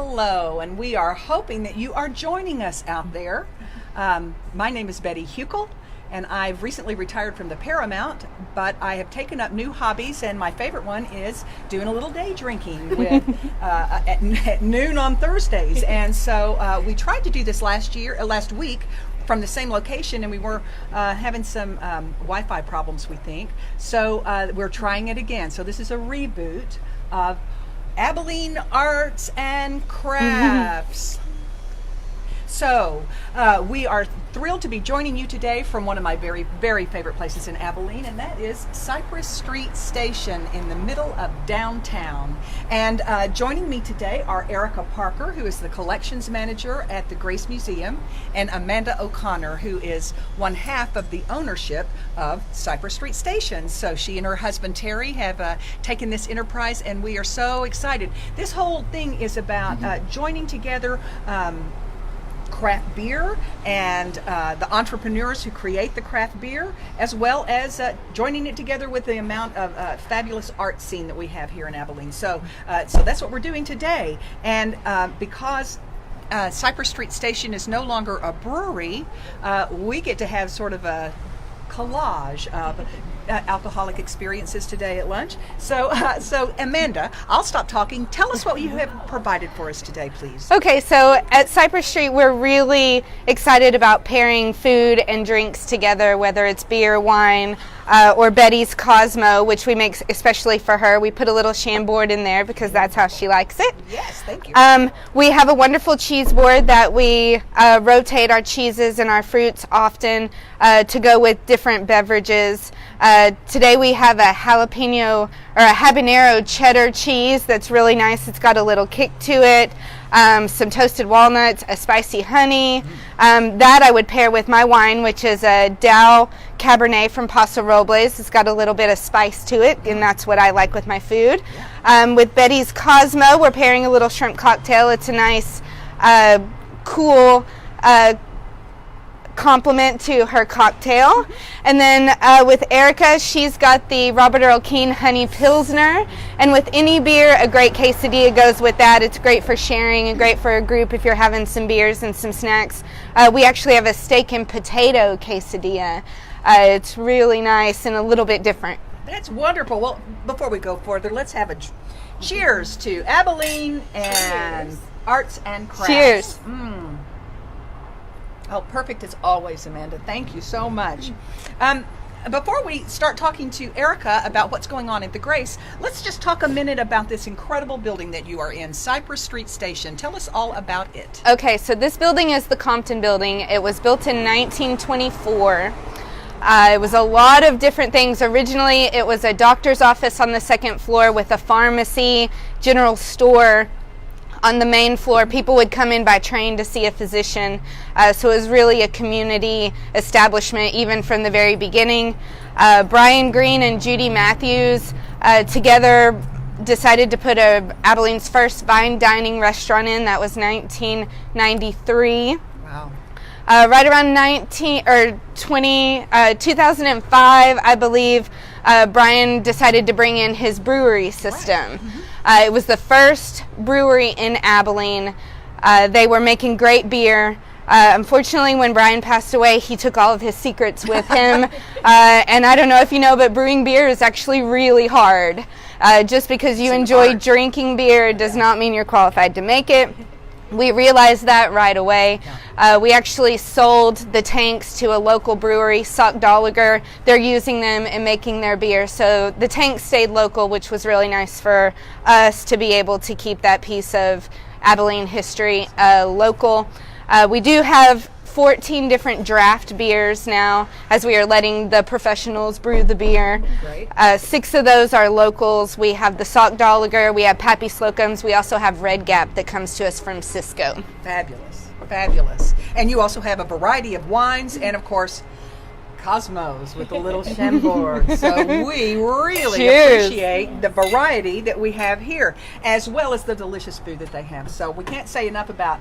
Hello, and we are hoping that you are joining us out there. My name is Betty Huckel, and I've recently retired from the Paramount, but I have taken up new hobbies, and my favorite one is doing a little day drinking with, at noon on Thursdays. And so we tried to do this last week from the same location, and we were having some Wi-Fi problems, we think. So we're trying it again. So this is a reboot of Abilene Arts and Crafts. So we are thrilled to be joining you today from one of my very, very favorite places in Abilene, and that is Cypress Street Station in the middle of downtown. And joining me today are Erica Parker, who is the collections manager at the Grace Museum, and Amanda O'Connor, who is one half of the ownership of Cypress Street Station. So she and her husband Terry have taken this enterprise, and we are so excited. This whole thing is about joining together craft beer and the entrepreneurs who create the craft beer, as well as joining it together with the amount of fabulous art scene that we have here in Abilene. So that's what we're doing today. And because Cypress Street Station is no longer a brewery, we get to have sort of a collage of alcoholic experiences today at lunch. So Amanda, I'll stop talking. Tell us what you have provided for us today, please. Okay, so at Cypress Street, we're really excited about pairing food and drinks together, whether it's beer, wine, or Betty's Cosmo, which we make especially for her. We put a little Chambord in there because that's how she likes it. Yes, thank you. We have a wonderful cheese board that we rotate our cheeses and our fruits often to go with different beverages. Today we have a jalapeno or a habanero cheddar cheese that's really nice. It's got a little kick to it. Some toasted walnuts, a spicy honey. That I would pair with my wine, which is a Dow Cabernet from Paso Robles. It's got a little bit of spice to it, and that's what I like with my food. With Betty's Cosmo, we're pairing a little shrimp cocktail. It's a nice, cool compliment to her cocktail. And then with Erica, she's got the Robert Earl Keen Honey Pilsner, and with any beer, a great quesadilla goes with that. It's great for sharing and great for a group if you're having some beers and some snacks. We actually have a steak and potato quesadilla. It's really nice and a little bit different. That's wonderful. Well, before we go further, let's have a cheers to Abilene and Arts and Crafts. Cheers. Oh, perfect as always, Amanda. Thank you so much. Before we start talking to Erica about what's going on at the Grace, let's just talk a minute about this incredible building that you are in, Cypress Street Station. Tell us all about it. Okay, so this building is the Compton building. It was built in 1924. It was a lot of different things. Originally, it was a doctor's office on the second floor with a pharmacy, general store on the main floor. People would come in by train to see a physician. So it was really a community establishment even from the very beginning. Brian Green and Judy Matthews together decided to put Abilene's first fine dining restaurant in. That was 1993. Wow. Right around 2005, I believe, Brian decided to bring in his brewery system. Right. It was the first brewery in Abilene. They were making great beer. Unfortunately, when Brian passed away, he took all of his secrets with him. And I don't know if you know, but brewing beer is actually really hard. Just because you enjoy drinking beer does not mean you're qualified to make it. We realized that right away. We actually sold the tanks to a local brewery, Sock Dolliger. They're using them and making their beer. So the tanks stayed local, which was really nice for us to be able to keep that piece of Abilene history local. We do have 14 different draft beers now, as we are letting the professionals brew the beer. Great. 6 of those are locals. We have the Sock Dolliger, we have Pappy Slocum's, we also have Red Gap that comes to us from Cisco. Fabulous, fabulous. And you also have a variety of wines and, of course, Cosmos with a little Chambord. So we really Cheers. appreciate the variety that we have here, as well as the delicious food that they have. So we can't say enough about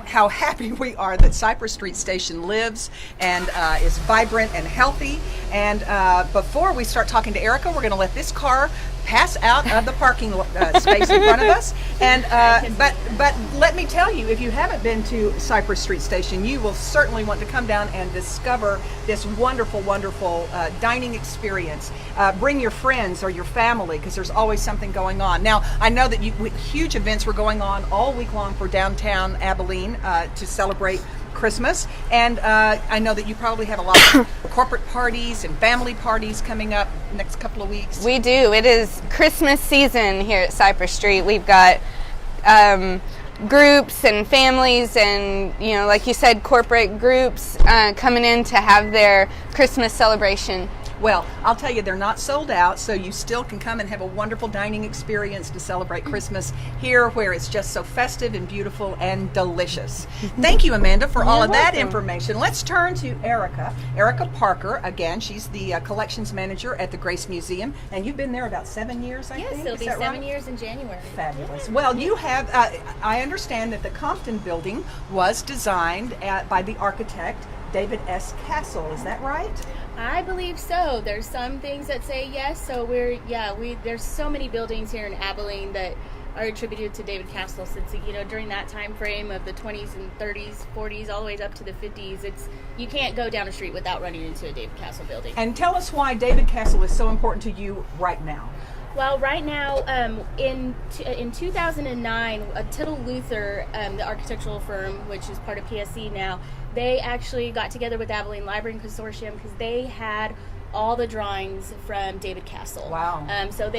how happy we are that Cypress Street Station lives and is vibrant and healthy. And before we start talking to Erica, we're going to let this car pass out of the parking space in front of us. And but let me tell you, if you haven't been to Cypress Street Station, you will certainly want to come down and discover this wonderful, wonderful dining experience. Bring your friends or your family, because there's always something going on. Now, I know that huge events were going on all week long for downtown Abilene to celebrate Christmas, and I know that you probably have a lot of corporate parties and family parties coming up next couple of weeks. We do. It is Christmas season here at Cypress Street. We've got groups and families and, like you said, corporate groups coming in to have their Christmas celebration. Well, I'll tell you, they're not sold out, so you still can come and have a wonderful dining experience to celebrate Christmas here, where it's just so festive and beautiful and delicious. Thank you, Amanda, for all of that information. Let's turn to Erica. Erica Parker, again, she's the collections manager at the Grace Museum, and you've been there about 7 years, I think? Yes, it'll be 7 years in January. Fabulous. Well, you have, I understand that the Compton building was designed by the architect David S. Castle, is that right? I believe so. There's some things that say yes, so there's so many buildings here in Abilene that are attributed to David Castle, since during that time frame of the 20s and 30s, 40s, all the way up to the 50s, you can't go down a street without running into a David Castle building. And tell us why David Castle is so important to you right now. Well, right now, in 2009, Tittle Luther, the architectural firm, which is part of PSC now, they actually got together with Abilene Library Consortium because they had all the drawings from David Castle. Wow. So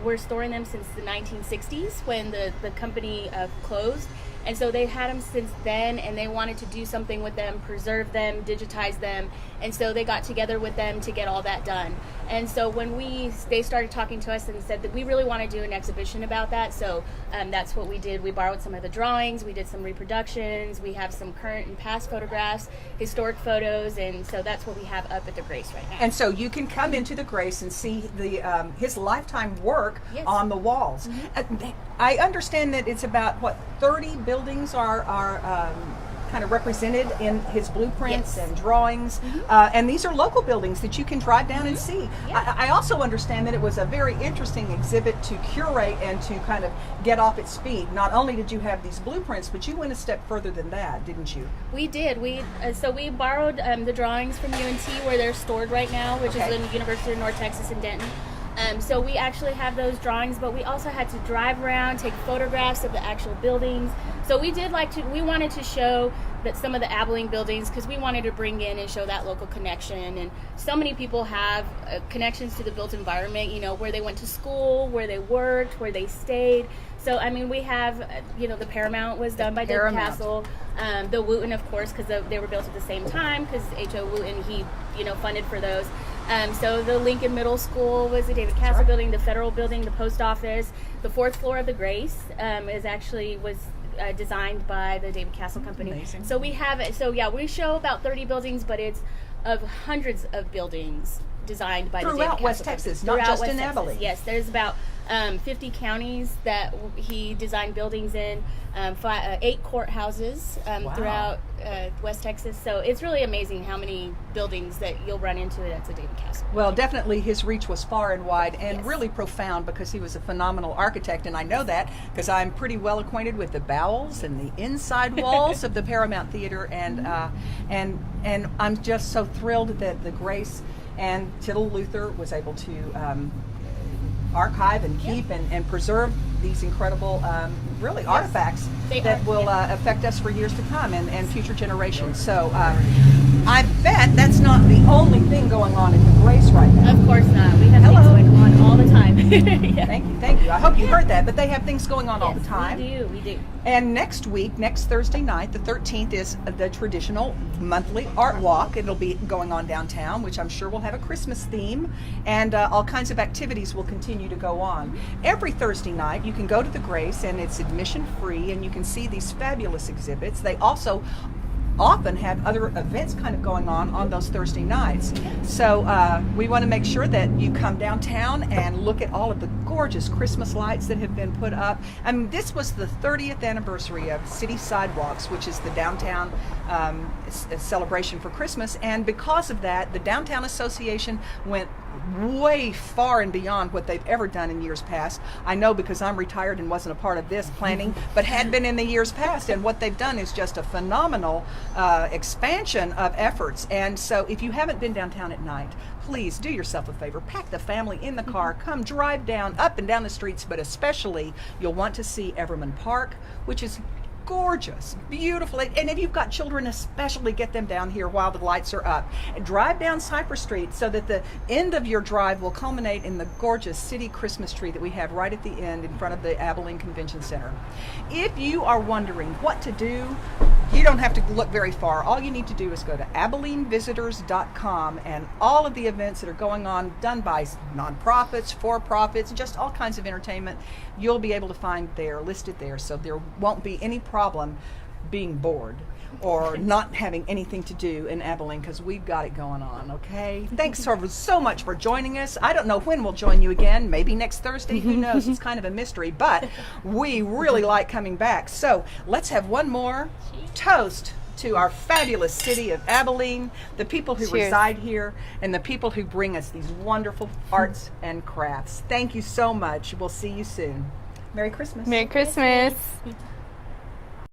we're storing them since the 1960s when the company closed. And so they've had them since then, and they wanted to do something with them, preserve them, digitize them. And so they got together with them to get all that done. And so when they started talking to us and said that we really want to do an exhibition about that, so that's what we did. We borrowed some of the drawings, we did some reproductions, we have some current and past photographs, historic photos, and so that's what we have up at the Grace right now. And so you can come into the Grace and see his lifetime work on the walls. Mm-hmm. I understand that it's about, 30 buildings are kind of represented in his blueprints and drawings. Mm-hmm. And these are local buildings that you can drive down and see. Yeah. I also understand that it was a very interesting exhibit to curate and to kind of get off its feet. Not only did you have these blueprints, but you went a step further than that, didn't you? We did. We borrowed the drawings from UNT, where they're stored right now, which is in the University of North Texas in Denton. So we actually have those drawings, but we also had to drive around, take photographs of the actual buildings. So we wanted to show that some of the Abilene buildings, because we wanted to bring in and show that local connection. And so many people have connections to the built environment, where they went to school, where they worked, where they stayed. So, we have, the Paramount was done by David Castle. The Wooten, of course, because they were built at the same time, because H.O. Wooten, he, funded for those. So the Lincoln Middle School was the David Castle building, the Federal building, the post office. The 4th floor of the Grace was designed by the David Castle Company. Amazing. So we show about 30 buildings, but it's of hundreds of buildings designed by the David Castle West Company. Texas, not just in Abilene. Yes, there's about 50 counties that he designed buildings in, 8 courthouses throughout West Texas. So it's really amazing how many buildings that you'll run into at the David Castle. Well, definitely his reach was far and wide and really profound, because he was a phenomenal architect, and I know that because I'm pretty well acquainted with the bowels and the inside walls of the Paramount Theater, and I'm just so thrilled that the Grace and Tittle Luther was able to archive and keep and preserve these incredible artifacts that will affect us for years to come and future generations. So I bet that's not the only thing going on at the Grace right now. Of course not. We have things going on all the time. Yeah. Thank you. I hope you heard that, but they have things going on all the time. We do. And next Thursday night, the 13th, is the traditional monthly art walk. It'll be going on downtown, which I'm sure will have a Christmas theme, and all kinds of activities will continue to go on. Every Thursday night, you can go to the Grace, and it's admission free, and you can see these fabulous exhibits. They also often have other events kind of going on those Thursday nights. So we want to make sure that you come downtown and look at all of the gorgeous Christmas lights that have been put up. I mean, this was the 30th anniversary of City Sidewalks, which is the downtown celebration for Christmas, and because of that, the Downtown Association went way far and beyond what they've ever done in years past. I know because I'm retired and wasn't a part of this planning, but had been in the years past, and what they've done is just a phenomenal expansion of efforts. And so if you haven't been downtown at night, please do yourself a favor, pack the family in the car, come drive down, up and down the streets, but especially you'll want to see Everman Park, which is gorgeous, beautiful, and if you've got children, especially get them down here while the lights are up. And drive down Cypress Street so that the end of your drive will culminate in the gorgeous city Christmas tree that we have right at the end in front of the Abilene Convention Center. If you are wondering what to do, you don't have to look very far. All you need to do is go to AbileneVisitors.com, and all of the events that are going on, done by nonprofits, for-profits, just all kinds of entertainment, you'll be able to find there, listed there, so there won't be any problem being bored or not having anything to do in Abilene, because we've got it going on, okay? Thanks so much for joining us. I don't know when we'll join you again, maybe next Thursday, who knows? It's kind of a mystery, but we really like coming back. So let's have one more toast to our fabulous city of Abilene, the people who Cheers. reside here, and the people who bring us these wonderful arts and crafts. Thank you so much. We'll see you soon. Merry Christmas. Merry Christmas.